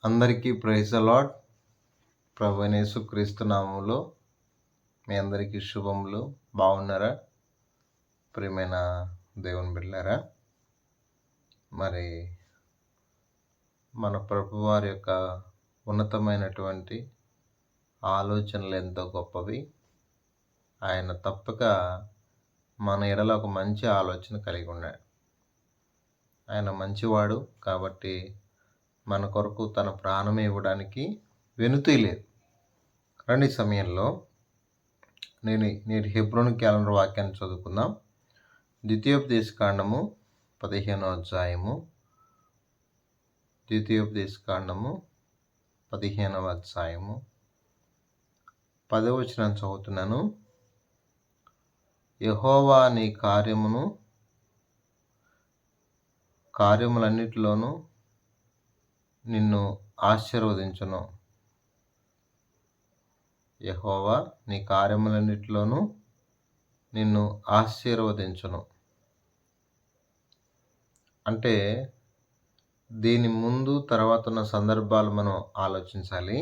అందరికీ praise the lord. ప్రభువైన యేసుక్రీస్తు నామములో మీ అందరికీ శుభములు. బాగున్నారా ప్రియమైన దేవుని బిడ్డలారా? మరి మన ప్రభు వారి యొక్క ఉన్నతమైనటువంటి ఆలోచనలు ఎంతో గొప్పవి. ఆయన తప్పక మన ఎడల ఒక మంచి ఆలోచన కలిగి ఉన్నాడు. ఆయన మంచివాడు కాబట్టి మన కొరకు తన ప్రాణం ఇవ్వడానికి వెనుతీ లేదు. రండి సమయంలో నేటి హెబ్రోను క్యాలెండర్ వాక్యాన్ని చదువుకుందాం. ద్వితీయోపదేశకాండము 15వ అధ్యాయము. ద్వితీయోపదేశకాండము 15వ అధ్యాయము 10వ వచనం చదువుతున్నాను. యెహోవా నీ కార్యములన్నిటిలోనూ నిన్ను ఆశీర్వదించును. యెహోవా నీ కార్యములన్నిటిలోనూ నిన్ను ఆశీర్వదించును. అంటే దీని ముందు తర్వాత ఉన్న సందర్భాలు మనం ఆలోచించాలి.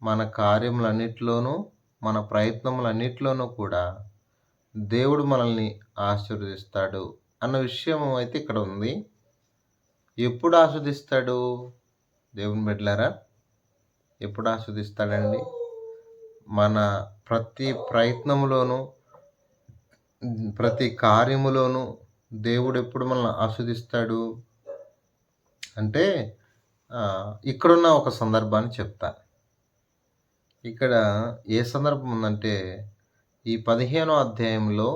మన కార్యములన్నిటిలోనూ మన ప్రయత్నములన్నిటిలోనూ కూడా దేవుడు మనల్ని ఆశీర్వదిస్తాడు అన్న విషయం అయితే ఇక్కడ ఉంది. ఎప్పుడు ఆస్వాదిస్తాడు దేవుని బిడ్డలారా? ఎప్పుడు ఆస్వాదిస్తాడండి? మన ప్రతి ప్రయత్నములోనూ ప్రతి కార్యములోనూ దేవుడు ఎప్పుడు మనల్ని ఆస్వాదిస్తాడు అంటే ఇక్కడున్న ఒక సందర్భాన్ని చెప్తా. ఇక్కడ ఏ సందర్భం ఉందంటే ఈ 15వ అధ్యాయంలో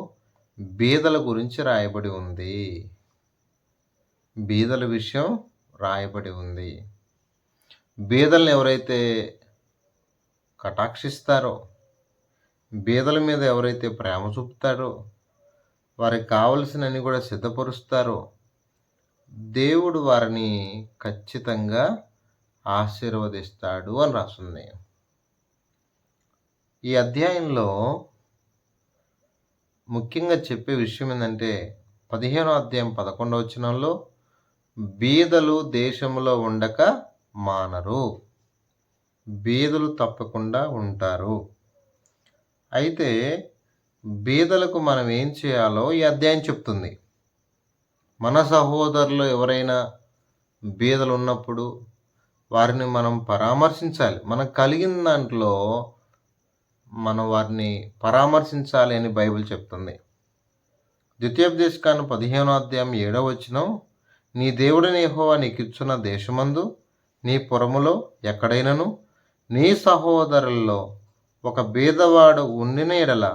బీదల గురించి రాయబడి ఉంది. బీదల విషయం రాయబడి ఉంది. బీదలను ఎవరైతే కటాక్షిస్తారో, బీదల మీద ఎవరైతే ప్రేమ చూపుతారో, వారికి కావలసినన్ని కూడా సిద్ధపరుస్తారో దేవుడు వారిని ఖచ్చితంగా ఆశీర్వదిస్తాడు అని రాస్తుంది. ఈ అధ్యాయంలో ముఖ్యంగా చెప్పే విషయం ఏంటంటే 15వ అధ్యాయం 11వ వచనంలో బీదలు దేశంలో ఉండక మానరు. బీదలు తప్పకుండా ఉంటారు. అయితే బీదలకు మనం ఏం చేయాలో ఈ అధ్యాయం చెప్తుంది. మన సహోదరులు ఎవరైనా బీదలు ఉన్నప్పుడు వారిని మనం పరామర్శించాలి. మనకు కలిగిన దాంట్లో మనం వారిని పరామర్శించాలి అని బైబిల్ చెప్తుంది. ద్వితీయోపదేశకాండం 15వ అధ్యాయం 7వ వచనం, నీ దేవుడైన యెహోవా నీకిచ్చున్న దేశమందు నీ పురములో ఎక్కడైనను నీ సహోదరుల్లో ఒక బీదవాడు ఉండిన ఎడల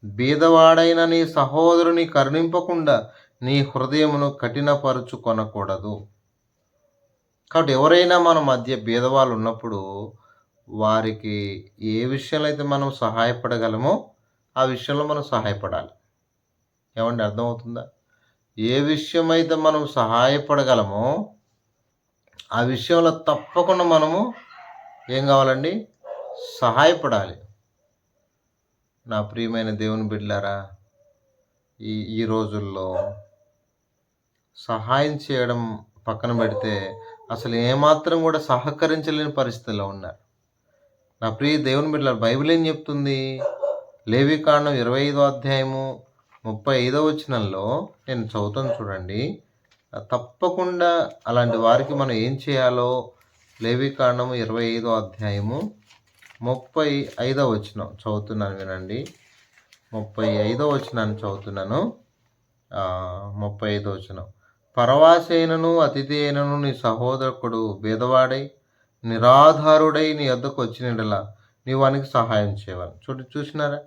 బీదవాడైన నీ సహోదరుని కరుణింపకుండా నీ హృదయమును కఠినపరుచుకొనకూడదు. కాబట్టి ఎవరైనా మన మధ్య బీదవాళ్ళు ఉన్నప్పుడు వారికి ఏ విషయంలో అయితే మనం సహాయపడగలమో ఆ విషయంలో మనం సహాయపడాలి. ఏమండి, అర్థమవుతుందా? ఏ విషయం అయితే మనం సహాయపడగలమో ఆ విషయంలో తప్పకుండా మనము ఏం కావాలండి? సహాయపడాలి. నా ప్రియమైన దేవుని బిడ్డలారా, ఈ రోజుల్లో సహాయం చేయడం పక్కన పెడితే అసలు ఏమాత్రం కూడా సహకరించలేని పరిస్థితిలో ఉన్నారు. నా ప్రియ దేవుని బిడ్డలారా, బైబిల్ ఏం చెప్తుంది? లేవికాండం 25వ అధ్యాయము 35వ వచనంలో నేను చదువుతాను చూడండి. తప్పకుండా అలాంటి వారికి మనం ఏం చేయాలో లేవికాండం 25వ అధ్యాయము 35వ వచనం చదువుతున్నాను, వినండి. 35వ వచనాన్ని చదువుతున్నాను. 35వ వచనం, పరవాసైనను అతిథి అయినను నీ సహోదరుడు బీదవాడై నిరాధారుడై నీ వద్దకు వచ్చినలా నీవు వానికి సహాయం చేయవాలి. చూసినారా?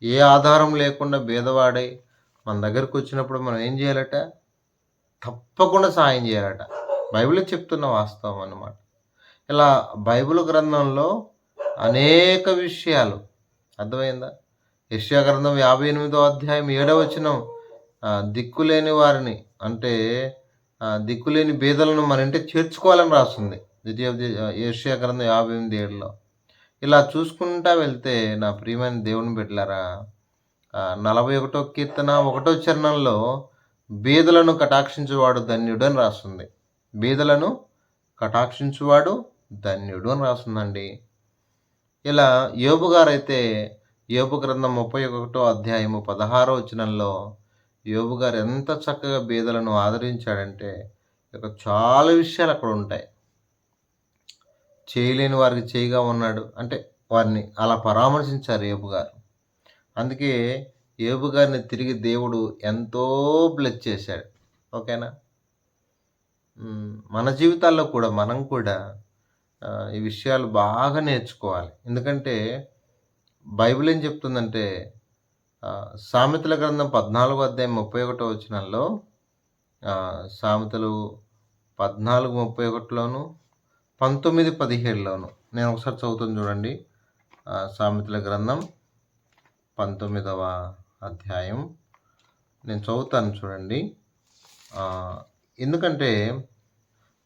ఏ ఆధారం లేకుండా బీదవాడై మన దగ్గరకు వచ్చినప్పుడు మనం ఏం చేయాలట? తప్పకుండా సహాయం చేయాలట. బైబిల్ చెప్తున్న వాస్తవం అన్నమాట. ఇలా బైబిల్ గ్రంథంలో అనేక విషయాలు, అర్థమైందా? యెషయా గ్రంథం 58వ అధ్యాయం 7వ వచనం, దిక్కులేని వారిని అంటే దిక్కులేని బీదలను మన ఇంటికి చేర్చుకోవాలని రాస్తుంది. యెషయా గ్రంథం 58:7లో. ఇలా చూసుకుంటా వెళ్తే నా ప్రియమైన దేవుని బిడ్డలారా, 41వ కీర్తన 1వ చరణంలో బీదలను కటాక్షించేవాడు ధన్యుడు అని రాస్తుంది. బీదలను కటాక్షించువాడు ధన్యుడు అని రాస్తుందండి. ఇలా యోబు గారైతే యోబు గ్రంథం 31 అధ్యాయము 16 వచనంలో యోబు గారు ఎంత చక్కగా బీదలను ఆదరించాడంటే ఇక చాలా విషయాలు అక్కడ ఉంటాయి. చేయలేని వారికి చేయిగా ఉన్నాడు అంటే వారిని అలా పరామర్శించారు యోబు గారు. అందుకే యోబు గారిని తిరిగి దేవుడు ఎంతో బ్లెస్ చేశాడు. ఓకేనా? మన జీవితాల్లో కూడా మనం కూడా ఈ విషయాలు బాగా నేర్చుకోవాలి. ఎందుకంటే బైబిల్ ఏం చెప్తుందంటే సామెతల గ్రంథం 14 అధ్యాయం 31 వచనంలో సామెతలు 14:31లోను 19:17లోను నేను ఒకసారి చదువుతాను చూడండి. సామెతల గ్రంథం 19వ అధ్యాయం నేను చదువుతాను చూడండి. ఎందుకంటే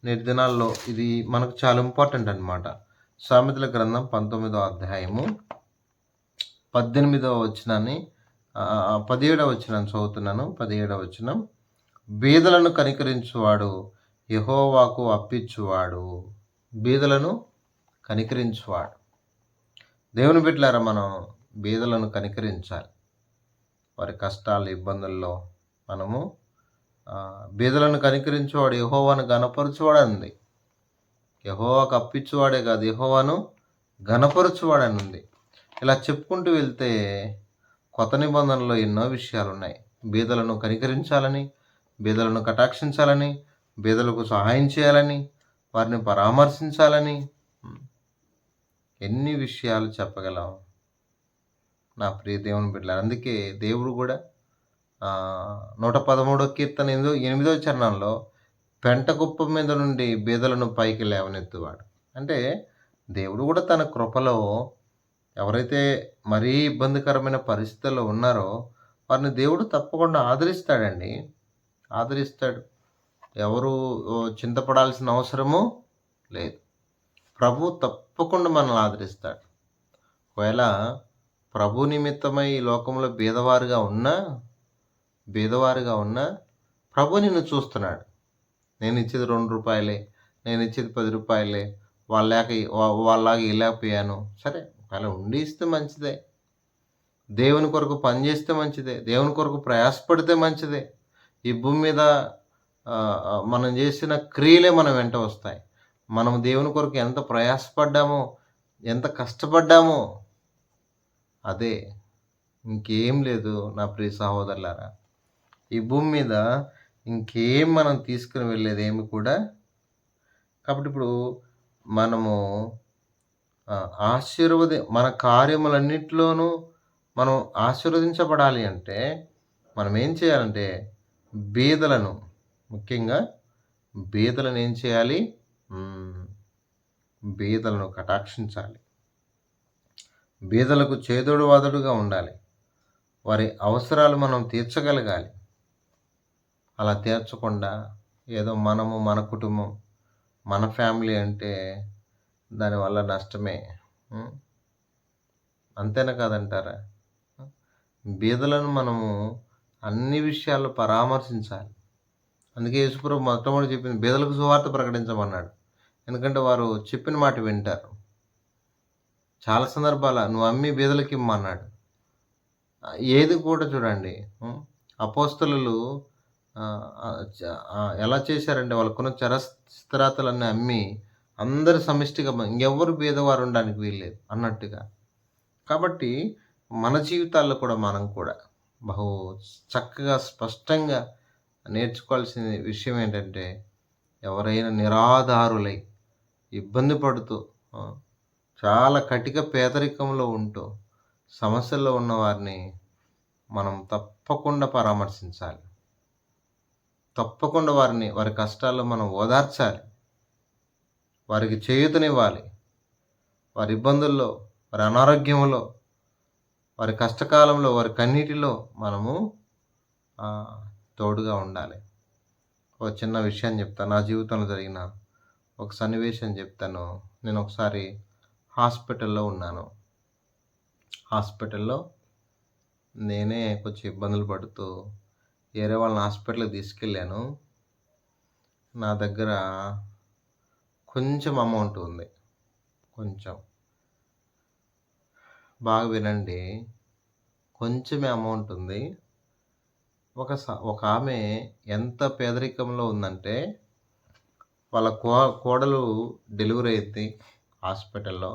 నేటి దినాల్లో ఇది మనకు చాలా ఇంపార్టెంట్ అనమాట. సామెతల గ్రంథం 19వ అధ్యాయము 18వ వచనాన్ని 17వ వచనాన్ని చదువుతున్నాను. 17వ వచనం, బీదలను కనికరించువాడు యెహోవాకు అప్పిచ్చువాడు. బీదలను కనికరించువాడు. దేవుని బిడ్డలారా, మనం బీదలను కనికరించాలి. వారి కష్టాలు ఇబ్బందుల్లో మనము బీదలను కనికరించేవాడు యెహోవాను గణపరచువాడు అంది. యెహోవాకు అప్పిచ్చువాడే కాదు, యెహోవాను గణపరచువాడని ఉంది. ఇలా చెప్పుకుంటూ వెళ్తే కొత్త నిబంధనలో ఎన్నో విషయాలు ఉన్నాయి. బీదలను కనికరించాలని, బీదలను కటాక్షించాలని, బీదలకు సహాయం చేయాలని, వారిని పరామర్శించాలని ఎన్ని విషయాలు చెప్పగలం నా ప్రియ దేవుని బిడ్డలారా. అందుకే దేవుడు కూడా 113వ కీర్తన 8వ చరణంలో పెంట కుప్ప మీద నుండి బీదలను పైకి లేవనెత్తువాడు. అంటే దేవుడు కూడా తన కృపలో ఎవరైతే మరీ ఇబ్బందికరమైన పరిస్థితుల్లో ఉన్నారో వారిని దేవుడు తప్పకుండా ఆదరిస్తాడండి. ఆదరిస్తాడు. ఎవరు చింతపడాల్సిన అవసరము లేదు. ప్రభు తప్పకుండా మనల్ని ఆదరిస్తాడు. ఒకవేళ ప్రభు నిమిత్తమై ఈ లోకంలో బీదవారుగా ఉన్నా ప్రభు నిన్ను చూస్తున్నాడు. నేను ఇచ్చేది 2 రూపాయలే, నేను ఇచ్చేది 10 రూపాయలే, వాళ్ళలాగా ఇలాపోయాను. సరే, ఒకవేళ ఉండి ఇస్తే మంచిదే. దేవుని కొరకు పనిచేస్తే మంచిదే. దేవుని కొరకు ప్రయాసపడితే మంచిదే. ఈ భూమి మీద మనం చేసిన క్రియలే మన వెంట వస్తాయి. మనం దేవుని కొరకు ఎంత ప్రయాసపడ్డామో, ఎంత కష్టపడ్డామో అదే, ఇంకేం లేదు నా ప్రియ సహోదరులారా. ఈ భూమి మీద ఇంకేం మనం తీసుకుని వెళ్ళేది ఏమి కూడా. కాబట్టి ఇప్పుడు మనము మన కార్యములన్నిటిలోనూ మనం ఆశీర్వదించబడాలి అంటే మనం ఏం చేయాలంటే బీదలను, ముఖ్యంగా బీదలను ఏం చేయాలి? బీదలను కటాక్షించాలి. బీదలకు చేదోడు వాదోడుగా ఉండాలి. వారి అవసరాలు మనం తీర్చగలగాలి. అలా తీర్చకుండా ఏదో మనము, మన కుటుంబం, మన ఫ్యామిలీ అంటే దానివల్ల నష్టమే. అంతేనా కాదంటారా? బీదలను మనము అన్ని విషయాల్లో పరామర్శించాలి. అందుకే యేసుప్రభు మొట్టమొదటి చెప్పింది బీదలకు సువార్త ప్రకటించమన్నాడు. ఎందుకంటే వారు చెప్పిన మాట వింటారు. చాలా సందర్భాల నువ్వు అమ్మి బీదలకు ఇమ్మన్నాడు. ఏది కూడా చూడండి, అపోస్తలులు ఎలా చేశారంటే వాళ్ళకున్న చరస్థిరాతులన్నీ అమ్మి అందరు సమిష్టిగా ఇంకెవ్వరు బీదవారు ఉండడానికి వీల్లేదు అన్నట్టుగా. కాబట్టి మన జీవితాల్లో కూడా మనం కూడా బహు చక్కగా స్పష్టంగా నేర్చుకోవాల్సిన విషయం ఏంటంటే ఎవరైనా నిరాధారులై ఇబ్బంది పడుతూ చాలా కటిక పేదరికంలో ఉంటూ సమస్యల్లో ఉన్న వారిని మనం తప్పకుండా పరామర్శించాలి. తప్పకుండా వారి కష్టాల్లో మనం ఓదార్చాలి. వారికి చేయూతనివ్వాలి. వారి ఇబ్బందుల్లో, వారి అనారోగ్యంలో, వారి కష్టకాలంలో, వారి కన్నీటిలో మనము తోడుగా ఉండాలి. ఒక చిన్న విషయం చెప్తాను. నా జీవితంలో జరిగిన ఒక సన్నివేశం చెప్తాను. నేను ఒకసారి హాస్పిటల్లో ఉన్నాను. హాస్పిటల్లో నేనే కొంచెం ఇబ్బందులు పడుతూ వేరే వాళ్ళని హాస్పిటల్కి తీసుకెళ్ళాను. నా దగ్గర కొంచెం అమౌంట్ ఉంది. కొంచెం బాగా వినండి. కొంచెమే అమౌంట్ ఉంది. ఒక ఆమె ఎంత పేదరికంలో ఉందంటే, వాళ్ళ కోడలు డెలివరీ అయింది హాస్పిటల్‌లో.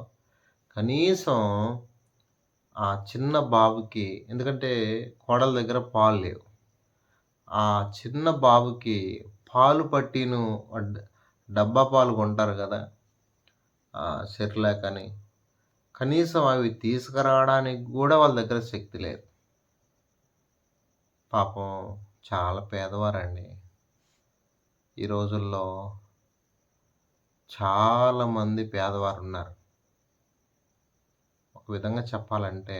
కనీసం ఆ చిన్న బాబుకి, ఎందుకంటే కోడల దగ్గర పాలు లేవు. ఆ చిన్న బాబుకి పాలు పట్టీను డబ్బా పాలు కొంటారు కదా! సెర్లాక్ అని. కనీసం అవి తీసుకురావడానికి గూడా వాళ్ళ దగ్గర శక్తి లేదు. పాపం చాలా పేదవారండి. ఈ రోజుల్లో చాలామంది పేదవారున్నారు. ఒక విధంగా చెప్పాలంటే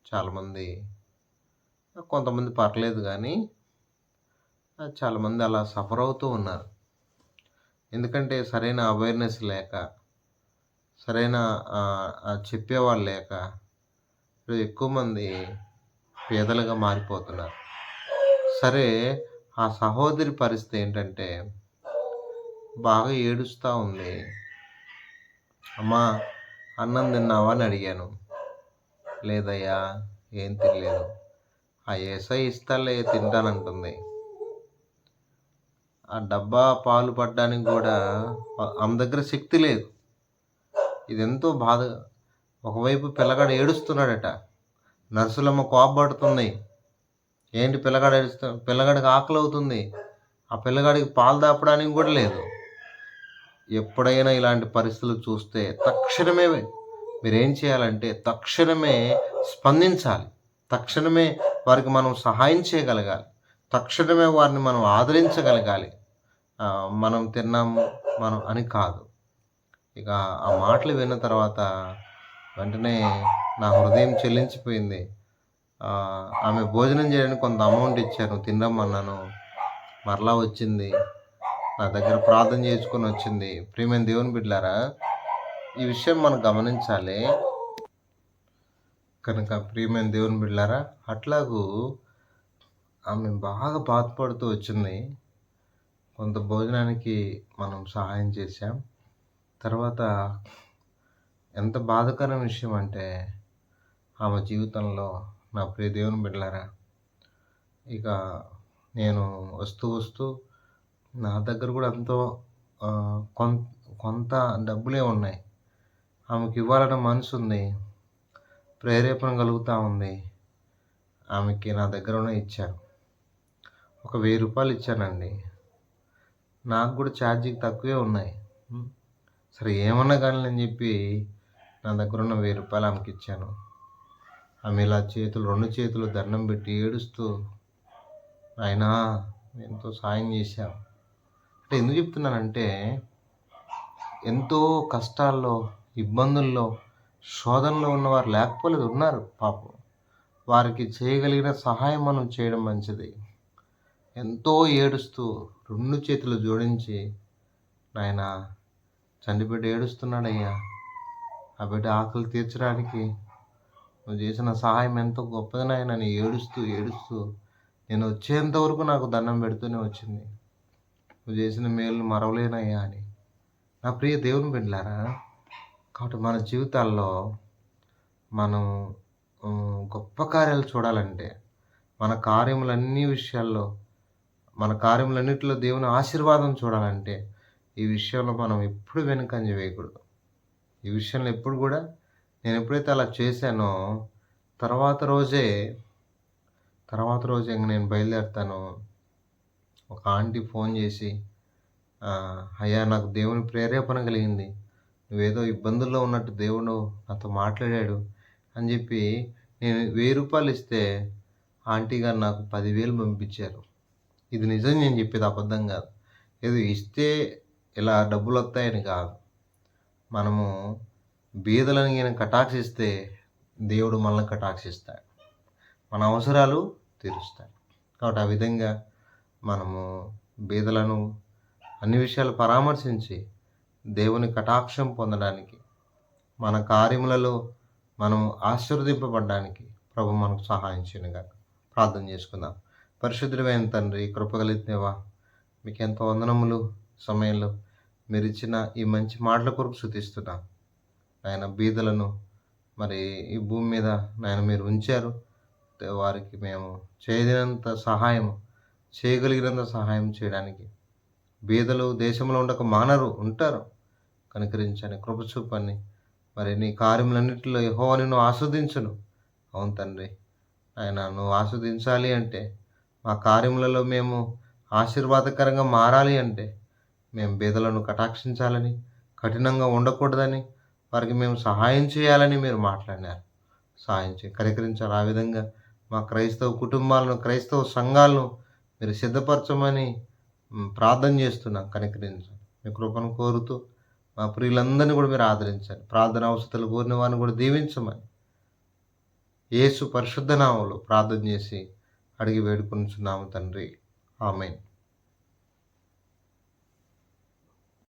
చాలామంది, కొంతమంది పర్లేదు గానీ, చాలామంది అలా సఫర్ అవుతూ ఉన్నారు. ఎందుకంటే సరైన అవేర్‌నెస్ లేక, సరైన చెప్పేవాళ్ళు లేక ఎక్కువ మంది పేదలుగా మారిపోతున్నారు. సరే, ఆ సహోదరి పరిస్థితి ఏంటంటే బాగా ఏడుస్తూ ఉంది. అమ్మా, అన్నం తిన్నావా అని అడిగాను. లేదయ్యా, ఏం తినలేదు. ఆ యేసయ్య ఇస్తాలే తింటానంటుంది. ఆ డబ్బా పాలు పడ్డానికి కూడా ఆమె దగ్గర శక్తి లేదు. ఇదెంతో బాధ. ఒకవైపు పిల్లగాడు ఏడుస్తున్నాడట. నర్సులమ్మ కోపపడుతుంది. ఏంటి పిల్లగాడు పిల్లగాడికి ఆకలి అవుతుంది. ఆ పిల్లగాడికి పాలు దాపడానికి కూడా లేదు. ఎప్పుడైనా ఇలాంటి పరిస్థితులు చూస్తే తక్షణమే మీరేం చేయాలంటే తక్షణమే స్పందించాలి. తక్షణమే వారికి మనం సహాయం చేయగలగాలి. తక్షణమే వారిని మనం ఆదరించగలగాలి. మనం తిన్నాము మనం అని కాదు. ఇక ఆ మాటలు విన్న తర్వాత వెంటనే నా హృదయం చెల్లించిపోయింది. ఆమె భోజనం చేయడానికి కొంత అమౌంట్ ఇచ్చాను, తినరమ్మన్నాను. మరలా వచ్చింది, నా దగ్గర ప్రార్థన చేసుకొని వచ్చింది. ప్రియమైన దేవుని బిడ్డలారా, ఈ విషయం మనం గమనించాలి. కనుక ప్రియమైన దేవుని బిడ్డలారా, అట్లాగూ ఆమె బాగా బాధపడుతూ వచ్చింది. కొంత భోజనానికి మనం సహాయం చేశాం. తర్వాత ఎంత బాధాకరమైన విషయం అంటే, ఆమె జీవితంలో నా ప్రియ దేవుని బిడ్డలారా, ఇక నేను వస్తూ నా దగ్గర కూడా ఎంతో కొంత డబ్బులే ఉన్నాయి. ఆమెకి ఇవ్వాలన్న మనసు ఉంది, ప్రేరేపణ కలుగుతూ ఉంది. ఆమెకి నా దగ్గర ఇచ్చాను. ఒక 1000 రూపాయలు ఇచ్చానండి. నాకు కూడా ఛార్జీకి తక్కువే ఉన్నాయి. సరే, ఏమన్నా కానీ అని చెప్పి నా దగ్గర ఉన్న 1000 రూపాయలు ఆమెకి ఇచ్చాను. ఆమె ఇలా రెండు చేతులు దండం పెట్టి ఏడుస్తూ, నాయనా ఎంతో సాయం చేశావు అంటే, ఎందుకు చెప్తున్నానంటే, ఎంతో కష్టాల్లో, ఇబ్బందుల్లో, శోధనలో ఉన్నవారు లేకపోలేదు, ఉన్నారు పాపం. వారికి చేయగలిగిన సహాయం మనం చేయడం మంచిది. ఎంతో ఏడుస్తూ 2 చేతులు జోడించి, నాయనా చంటి బిడ్డ ఏడుస్తున్నాడయ్యా, ఆ బిడ్డ ఆకలి తీర్చడానికి నువ్వు చేసిన సహాయం ఎంతో గొప్పది నాయనా అని ఏడుస్తూ నేను వచ్చేంత వరకు నాకు దండం పెడుతూనే వచ్చింది. నువ్వు చేసిన మేలు మరవలేనయ్యా అని. నా ప్రియ దేవుని బిడ్డలారా, కాబట్టి మన జీవితాల్లో మనం గొప్ప కార్యాలు చూడాలంటే, మన కార్యములన్నిటిలో దేవుని ఆశీర్వాదం చూడాలంటే, ఈ విషయంలో మనం ఎప్పుడు వెనుకంజ వేయకూడదు. ఈ విషయంలో ఎప్పుడు కూడా, నేను ఎప్పుడైతే అలా చేశానో తర్వాత రోజే ఇంక నేను బయలుదేరుతాను. ఒక ఆంటీ ఫోన్ చేసి, అయ్యా నాకు దేవుని ప్రేరేపణ కలిగింది, నువ్వేదో ఇబ్బందుల్లో ఉన్నట్టు దేవుడు నాతో మాట్లాడాడు అని చెప్పి నేను 1000 రూపాయలు ఇస్తే ఆంటీ గారు నాకు 10,000 పంపించారు. ఇది నిజం, నేను చెప్పేది అబద్ధం కాదు. ఏదో ఇస్తే ఇలా డబ్బులు వస్తాయని కాదు. మనము బీదలను ఈయన కటాక్షిస్తే దేవుడు మనల్ని కటాక్షిస్తాడు, మన అవసరాలు తీరుస్తాడు. కాబట్టి ఆ విధంగా మనము బీదలను అన్ని విషయాలు పరామర్శించి దేవుని కటాక్షం పొందడానికి, మన కార్యములలో మనం ఆశీర్వదింపబడడానికి ప్రభు మనకు సహాయం చేయనుగాక. ప్రార్థన చేసుకుందాం. పరిశుద్ధుడైన తండ్రి, కృపగలిగిన దేవా, మీకు ఎంతో వందనములు. సమయంలో మీరు ఇచ్చిన ఈ మంచి మాటల కొరకు స్తుతిస్తున్నా. ఆయన బీదలను మరి ఈ భూమి మీద నాయన మీరు ఉంచారు. వారికి మేము చేయగలిగినంత సహాయం చేయగలిగినంత సహాయం చేయడానికి. బీదలు దేశంలో ఉండక మానరు, ఉంటారు. కనికరించని, కృప చూపని. మరి నీ కార్యములన్నిటిలో యెహోవా నిన్ను ఆస్వాదించును. అవును తండ్రి. ఆయన నువ్వు ఆస్వాదించాలి అంటే, మా కార్యములలో మేము ఆశీర్వాదకరంగా మారాలి అంటే, మేము బీదలను కటాక్షించాలని, కఠినంగా ఉండకూడదని, వారికి మేము సహాయం చేయాలని మీరు మాట్లాడినారు. సహాయం చేయి, కనికరించాలి. ఆ విధంగా మా క్రైస్తవ కుటుంబాలను, క్రైస్తవ సంఘాలను మీరు సిద్ధపరచమని ప్రార్థన చేస్తున్నాం. కనికరించండి. మీ కృపను కోరుతూ మా ప్రియులందరినీ కూడా మీరు ఆదరించండి. ప్రార్థన అవసరాలు కోరిన వారిని కూడా దీవించమని యేసు పరిశుద్ధ నామములో ప్రార్థన చేసి అడిగి వేడుకొనుచున్నాము తండ్రి. ఆమేన్.